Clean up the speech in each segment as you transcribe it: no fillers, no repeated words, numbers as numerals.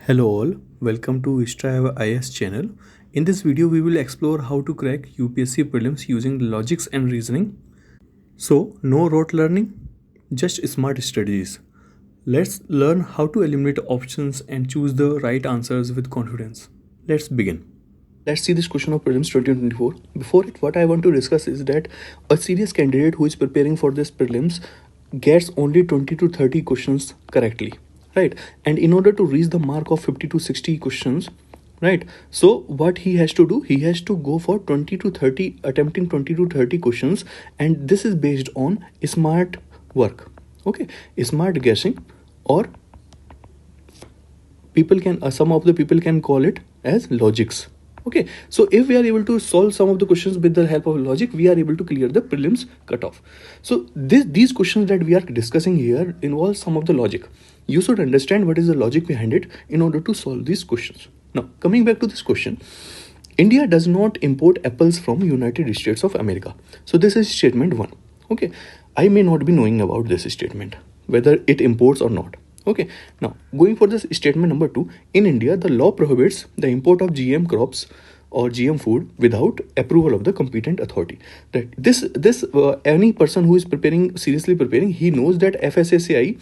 Hello all, welcome to Strive IS channel. In this video, we will explore how to crack UPSC Prelims using logics and reasoning. So, no rote learning, just smart strategies. Let's learn how to eliminate options and choose the right answers with confidence. Let's begin. Let's see this question of Prelims 2024. Before it, what I want to discuss is that a serious candidate who is preparing for this Prelims gets only 20 to 30 questions correctly, right? And in order to reach the mark of 50 to 60 questions, right? So what he has to do, he has to go for 20 to 30, attempting 20 to 30 questions, and this is based on smart work, okay? Smart guessing, or people can some of the people can call it as logics. Okay, so if we are able to solve some of the questions with the help of logic, we are able to clear the prelims cutoff. So these questions that we are discussing here involve some of the logic. You should understand what is the logic behind it in order to solve these questions. Now, coming back to this question, India does not import apples from United States of America. So this is statement 1. Okay, I may not be knowing about this statement, whether it imports or not. Okay, now going for this statement number 2, in India, the law prohibits the import of GM crops or GM food without approval of the competent authority. Right. Any person who is seriously preparing, he knows that FSSAI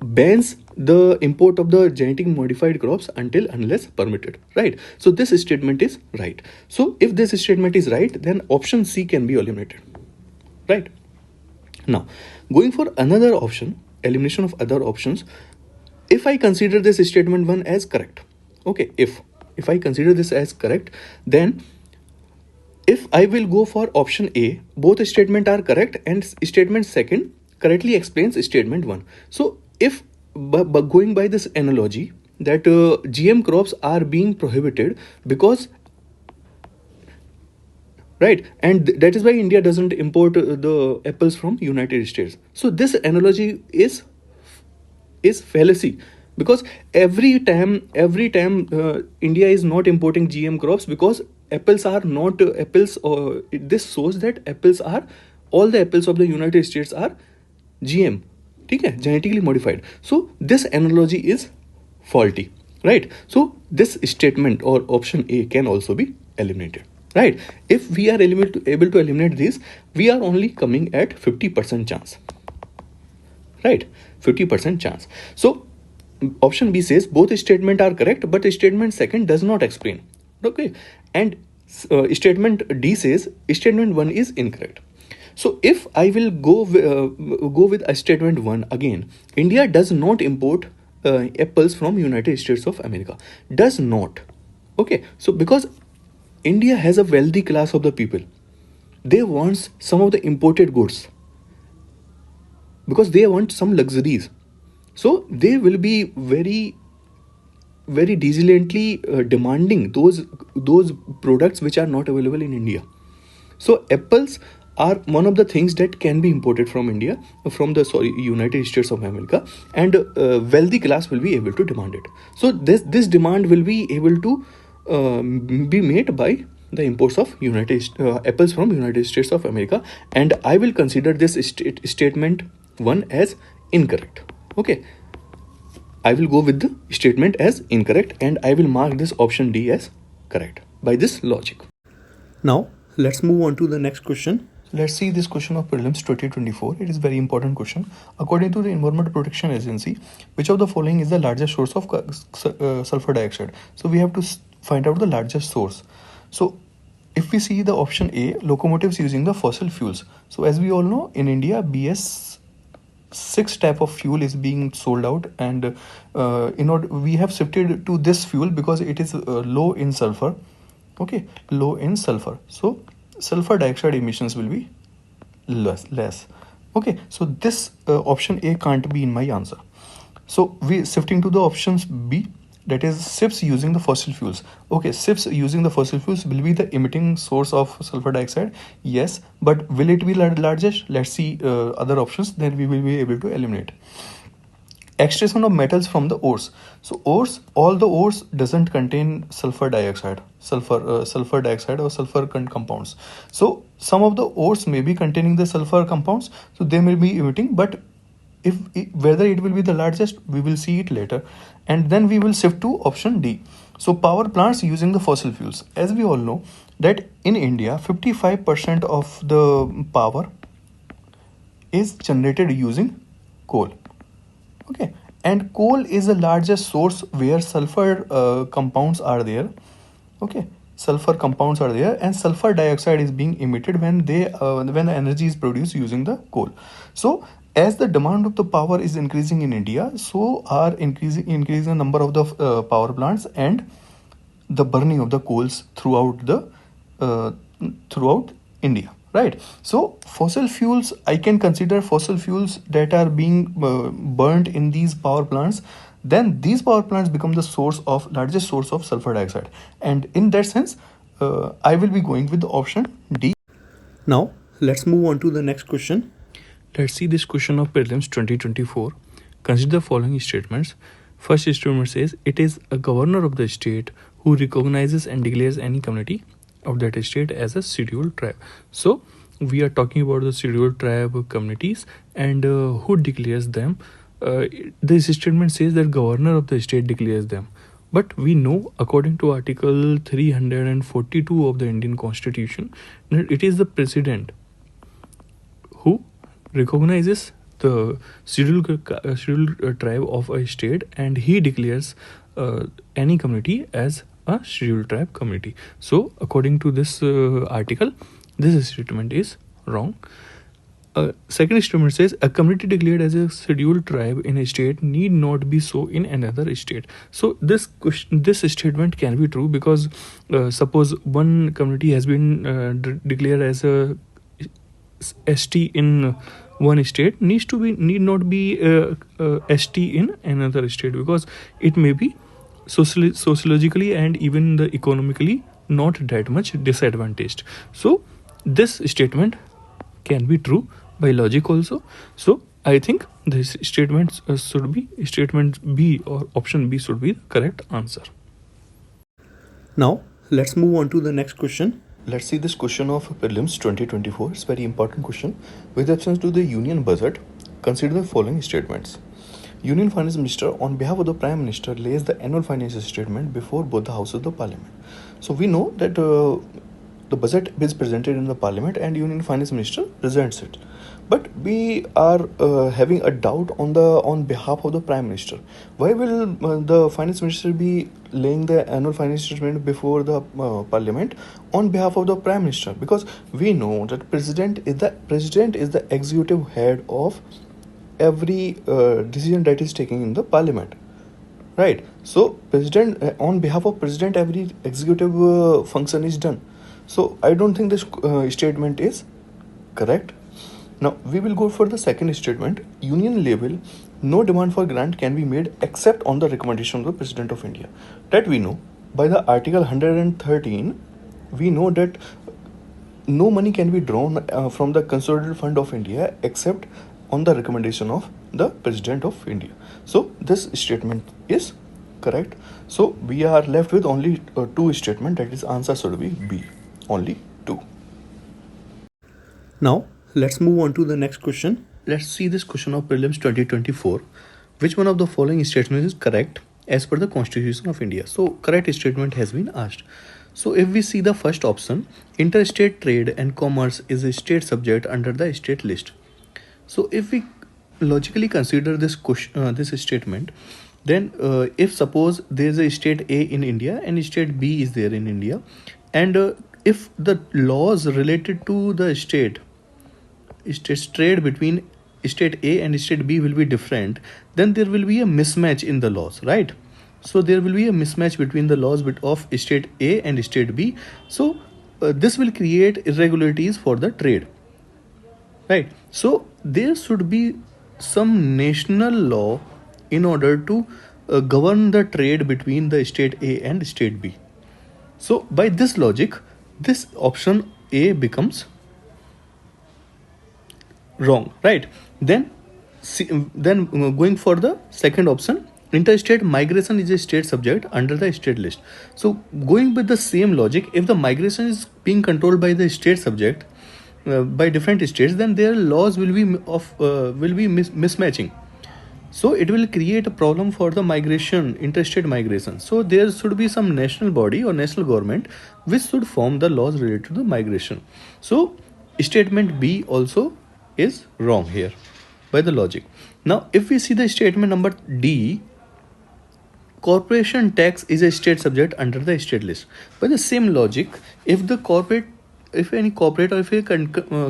bans the import of the genetically modified crops unless permitted, right? So this statement is right. So if this statement is right, then option C can be eliminated, right? Now, going for another option, elimination of other options, if I consider this statement 1 as correct, okay, if I consider this as correct, then if I will go for option A, both statements are correct and statement 2 correctly explains statement 1. So if going by this analogy that GM crops are being prohibited because, right, and that is why India doesn't import the apples from United States. So this analogy is fallacy, because every time India is not importing GM crops because apples are not apples, or this shows that all the apples of the United States are GM, okay, genetically modified. So this analogy is faulty, right? So this statement or option A can also be eliminated, right? If we are able to eliminate this, we are only coming at 50% chance, right? 50% chance. So option B says both statements are correct, but statement 2 does not explain, okay? And statement D says statement 1 is incorrect. So if I will go with a statement 1 again, India does not import apples from United States of America. Does not. Okay. So because India has a wealthy class of the people, they want some of the imported goods because they want some luxuries. So they will be very diligently demanding those products which are not available in India. So apples are one of the things that can be imported from India, from the United States of America, and wealthy class will be able to demand it. So this demand will be able to be made by the imports of apples from United States of America, and I will consider this statement 1 as incorrect. Okay, I will go with the statement as incorrect, and I will mark this option D as correct by this logic. Now let's move on to the next question. Let's see this question of Prelims 2024. It is very important question. According to the Environment Protection Agency, which of the following is the largest source of sulfur dioxide? So we have to find out the largest source. So if we see the option A, locomotives using the fossil fuels. So as we all know, in India, BS6 type of fuel is being sold out, and we have shifted to this fuel because it is low in sulfur. Okay, low in sulfur. So sulfur dioxide emissions will be less. Okay, so this option A can't be in my answer. So we shifting to the options B, that is ships using the fossil fuels. Okay, ships using the fossil fuels will be the emitting source of sulfur dioxide. Yes, but will it be largest? Let's see other options, then we will be able to eliminate. Extraction of metals from the ores. So ores, all the ores doesn't contain sulfur dioxide or sulfur compounds. So some of the ores may be containing the sulfur compounds, so they may be emitting, but Whether it will be the largest, we will see it later. And then we will shift to option D. So power plants using the fossil fuels. As we all know that in India, 55% of the power is generated using coal. Okay, and coal is the largest source where sulfur compounds are there. Okay, sulfur compounds are there, and sulfur dioxide is being emitted when the energy is produced using the coal. So as the demand of the power is increasing in India, so are increasing the number of the power plants and the burning of the coals throughout India, right? So fossil fuels, I can consider fossil fuels that are being burnt in these power plants. Then these power plants become the largest source of sulfur dioxide, and in that sense, I will be going with the option D. Now let's move on to the next question. Let's see this question of Prelims 2024. Consider the following statements. First statement says, it is a governor of the state who recognizes and declares any community of that state as a scheduled tribe. So we are talking about the scheduled tribe communities and who declares them. This statement says that governor of the state declares them. But we know, according to Article 342 of the Indian Constitution, that it is the president who recognizes the scheduled tribe of a state, and he declares any community as a scheduled tribe community. So according to this article, this statement is wrong. Second statement says, a community declared as a scheduled tribe in a state need not be so in another state. So this statement can be true, because suppose one community has been declared as a ST in one state, need not be ST in another state, because it may be sociologically and even the economically not that much disadvantaged. So this statement can be true by logic also. So I think this statement should be statement B, or option B should be the correct answer. Now let's move on to the next question. Let's see this question of Prelims 2024. It's a very important question. With reference to the union budget, consider the following statements. Union Finance Minister, on behalf of the Prime Minister, lays the annual financial statement before both the houses of the Parliament. So we know that the budget is presented in the Parliament and Union Finance Minister presents it. But we are having a doubt on behalf of the Prime Minister. Why will the Finance Minister be laying the annual financial statement before the Parliament on behalf of the Prime Minister? Because we know that President is the executive head of every decision that is taken in the Parliament, right? So President, on behalf of President, every executive function is done. So I don't think this statement is correct. Now we will go for the second statement. Union level, no demand for grant can be made except on the recommendation of the President of India. That we know by the Article 113. We know that no money can be drawn from the Consolidated Fund of India except on the recommendation of the President of India. So this statement is correct. So we are left with only two statements. That is, answer should be B. Only two. Now let's move on to the next question. Let's see this question of Prelims 2024. Which one of the following statements is correct as per the Constitution of India? So correct statement has been asked. So if we see the first option, interstate trade and commerce is a state subject under the state list. So if we logically consider this statement, then if suppose there is a state A in India and state B is there in India, and if the laws related to the state's trade between state A and state B will be different, then there will be a mismatch in the laws, right? So there will be a mismatch between the laws of state A and state B. So this will create irregularities for the trade, right? So there should be some national law in order to govern the trade between the state A and state B. So by this logic, this option A becomes wrong, right? Then going for the second option, interstate migration is a state subject under the state list. So going with the same logic, if the migration is being controlled by the state subject, by different states, then their laws will be mismatching. So it will create a problem for the migration, interstate migration. So there should be some national body or national government which should form the laws related to the migration. So statement B also is wrong here by the logic. Now if we see the statement number D, corporation tax is a state subject under the state list. By the same logic, if any corporate or if a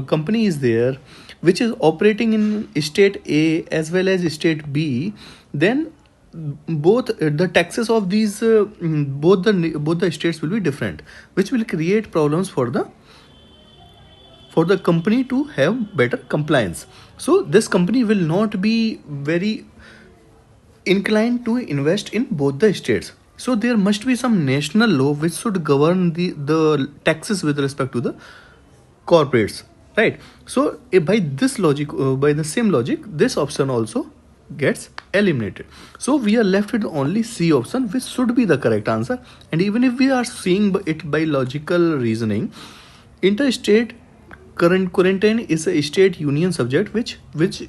company is there which is operating in state A as well as state B, then both the taxes of these both the states will be different, which will create problems for the company to have better compliance. So this company will not be very inclined to invest in both the states. So there must be some national law which should govern the taxes with respect to the corporates, right? So by this logic, by the same logic, this option also gets eliminated. So we are left with only C option, which should be the correct answer. And even if we are seeing it by logical reasoning, interstate quarantine is a state union subject which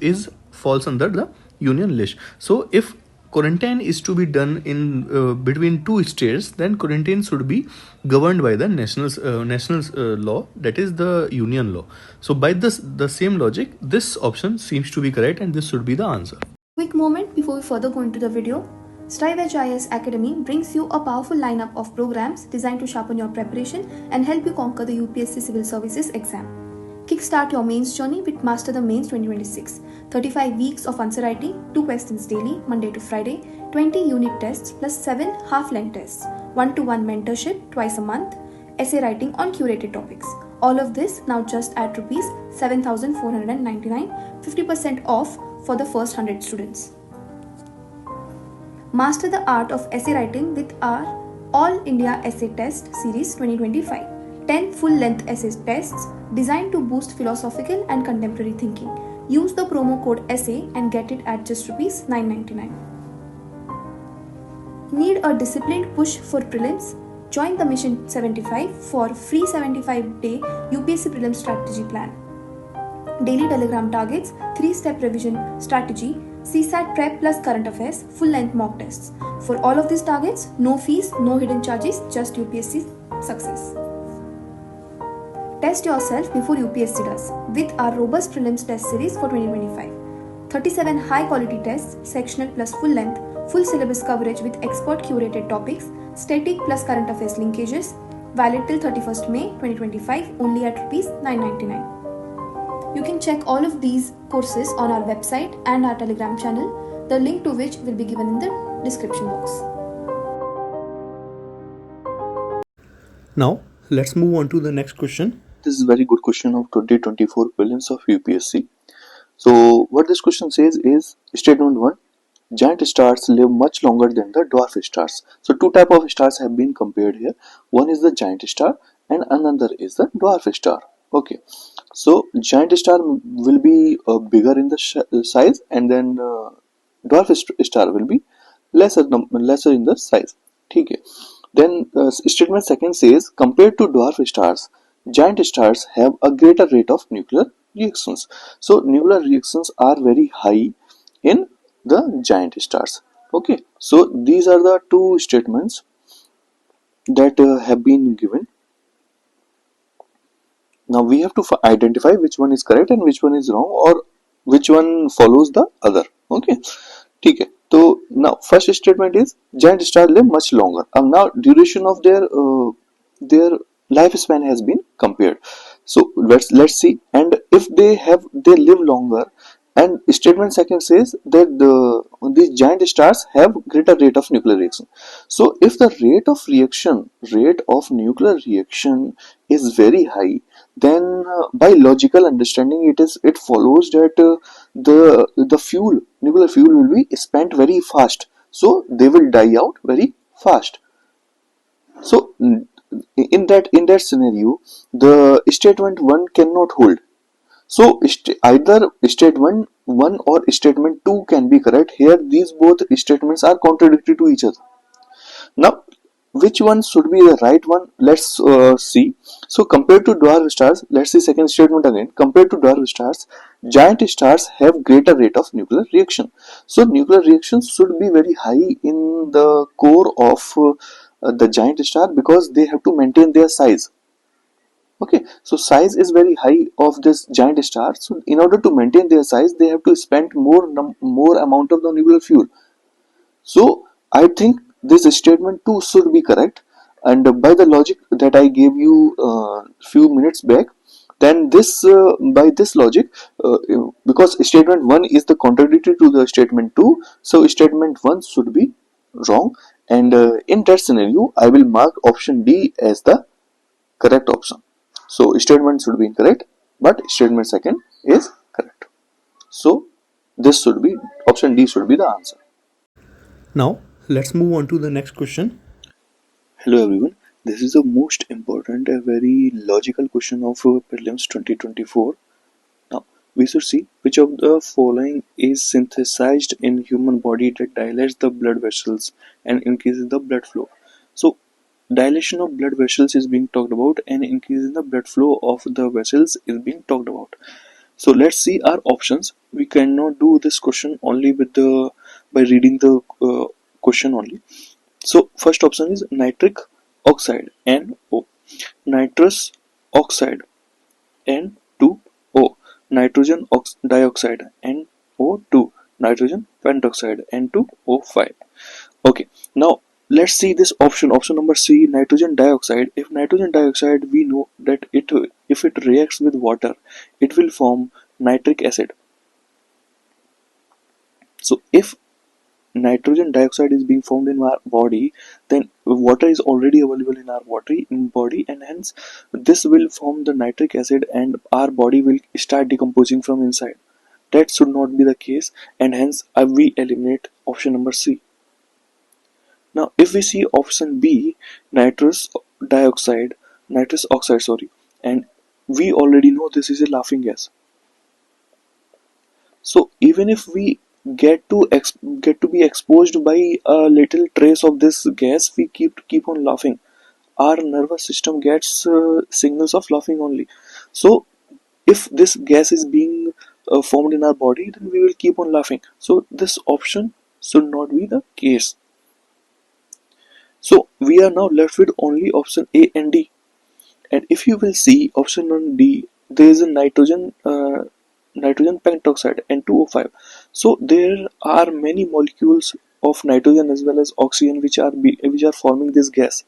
is falls under the union list. So if quarantine is to be done in between two states, then quarantine should be governed by the national law, that is the union law. So by the same logic, this option seems to be correct and this should be the answer. Quick moment before we further go into the video. Strive HIS Academy brings you a powerful lineup of programs designed to sharpen your preparation and help you conquer the UPSC Civil Services exam. Kickstart your mains journey with Master the Mains 2026. 35 weeks of answer writing, 2 questions daily, Monday to Friday, 20 unit tests plus 7 half-length tests, 1-to-1 mentorship twice a month, essay writing on curated topics. All of this now just at rupees 7,499, 50% off for the first 100 students. Master the art of essay writing with our All India Essay Test Series 2025. 10 full-length essay tests designed to boost philosophical and contemporary thinking. Use the promo code ESSAY and get it at just rupees 999. Need a disciplined push for prelims? Join the Mission 75 for free 75-day UPSC Prelims strategy plan. Daily telegram targets, 3-step revision strategy, CSAT prep plus current affairs, full-length mock tests. For all of these targets, no fees, no hidden charges, just UPSC success. Test yourself before UPSC does with our robust prelims test series for 2025. 37 high-quality tests, sectional plus full-length, full syllabus coverage with expert curated topics, static plus current affairs linkages, valid till 31st May 2025, only at rupees 999. You can check all of these courses on our website and our Telegram channel, the link to which will be given in the description box. Now let's move on to the next question. This is a very good question of 2024 prelims of UPSC. So what this question says is statement 1, giant stars live much longer than the dwarf stars. So two type of stars have been compared here. One is the giant star and another is the dwarf star. Okay, so giant star will be bigger in the size, and then dwarf star will be lesser in the size. Okay. Then statement second says compared to dwarf stars, giant stars have a greater rate of nuclear reactions. So nuclear reactions are very high in the giant stars. Okay, so these are the two statements that have been given. Now we have to identify which one is correct and which one is wrong, or which one follows the other. Okay, ठीक है. So now first statement is giant star live much longer. Now duration of their lifespan has been compared. So let's see. And if they live longer, and statement second says that these giant stars have greater rate of nuclear reaction. So if the rate of nuclear reaction is very high, then by logical understanding it follows that the nuclear fuel will be spent very fast, so they will die out very fast. So in that scenario, the statement 1 cannot hold. So either statement 1 or statement 2 can be correct. Here these both statements are contradictory to each other. Now which one should be the right one? Let's see. So compared to dwarf stars, let's see second statement again. Compared to dwarf stars, giant stars have greater rate of nuclear reaction. So nuclear reaction should be very high in the core of the giant star, because they have to maintain their size. Okay, so size is very high of this giant star. So in order to maintain their size, they have to spend more amount of the nuclear fuel. So I think this statement too should be correct, and by the logic that I gave you few minutes back, then this by this logic, because statement 1 is the contradictory to the statement 2, so statement 1 should be wrong, and in that scenario I will mark option D as the correct option. So statement should be incorrect, but statement second is correct. So this should be option D should be the answer. Now let's move on to the next question. Hello everyone, this is the most important, a very logical question of Prelims 2024. Now, we should see which of the following is synthesized in human body that dilates the blood vessels and increases the blood flow. So, dilation of blood vessels is being talked about, and increasing the blood flow of the vessels is being talked about. So let's see our options. We cannot do this question only with the by reading the question only. So first option is nitric oxide, NO, nitrous oxide, N2O, nitrogen dioxide, NO2, nitrogen pentoxide, N2O5. Okay, now let's see this option number C, nitrogen dioxide. If nitrogen dioxide, we know that if it reacts with water, it will form nitric acid. So if nitrogen dioxide is being formed in our body, then water is already available in our body, and hence this will form the nitric acid, and our body will start decomposing from inside. That should not be the case, and hence we eliminate option number C. Now if we see option B, nitrous oxide, and we already know this is a laughing gas. So even if we get to be exposed by a little trace of this gas, we keep on laughing. Our nervous system gets signals of laughing only. So if this gas is being formed in our body, then we will keep on laughing. So this option should not be the case. So we are now left with only option A and D. And if you will see option on D, there is a nitrogen pentoxide, N2O5. So there are many molecules of nitrogen as well as oxygen which are forming this gas.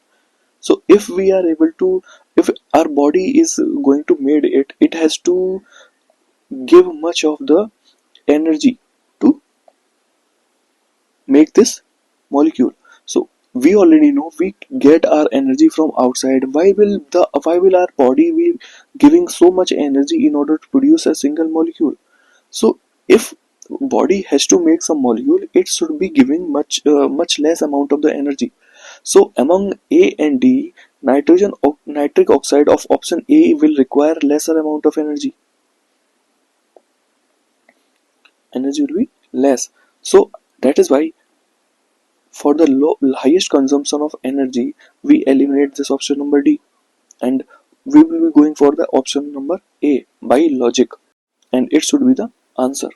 So if we are able to, if our body is going to made it, it has to give much of the energy to make this molecule. So we already know we get our energy from outside. Why will our body be giving so much energy in order to produce a single molecule? So if body has to make some molecule, it should be giving much less amount of the energy. So among A and D, nitric oxide of option A will require lesser amount of energy. Energy will be less. So that is why for the highest consumption of energy, we eliminate this option number D, and we will be going for the option number A by logic, and it should be the answer.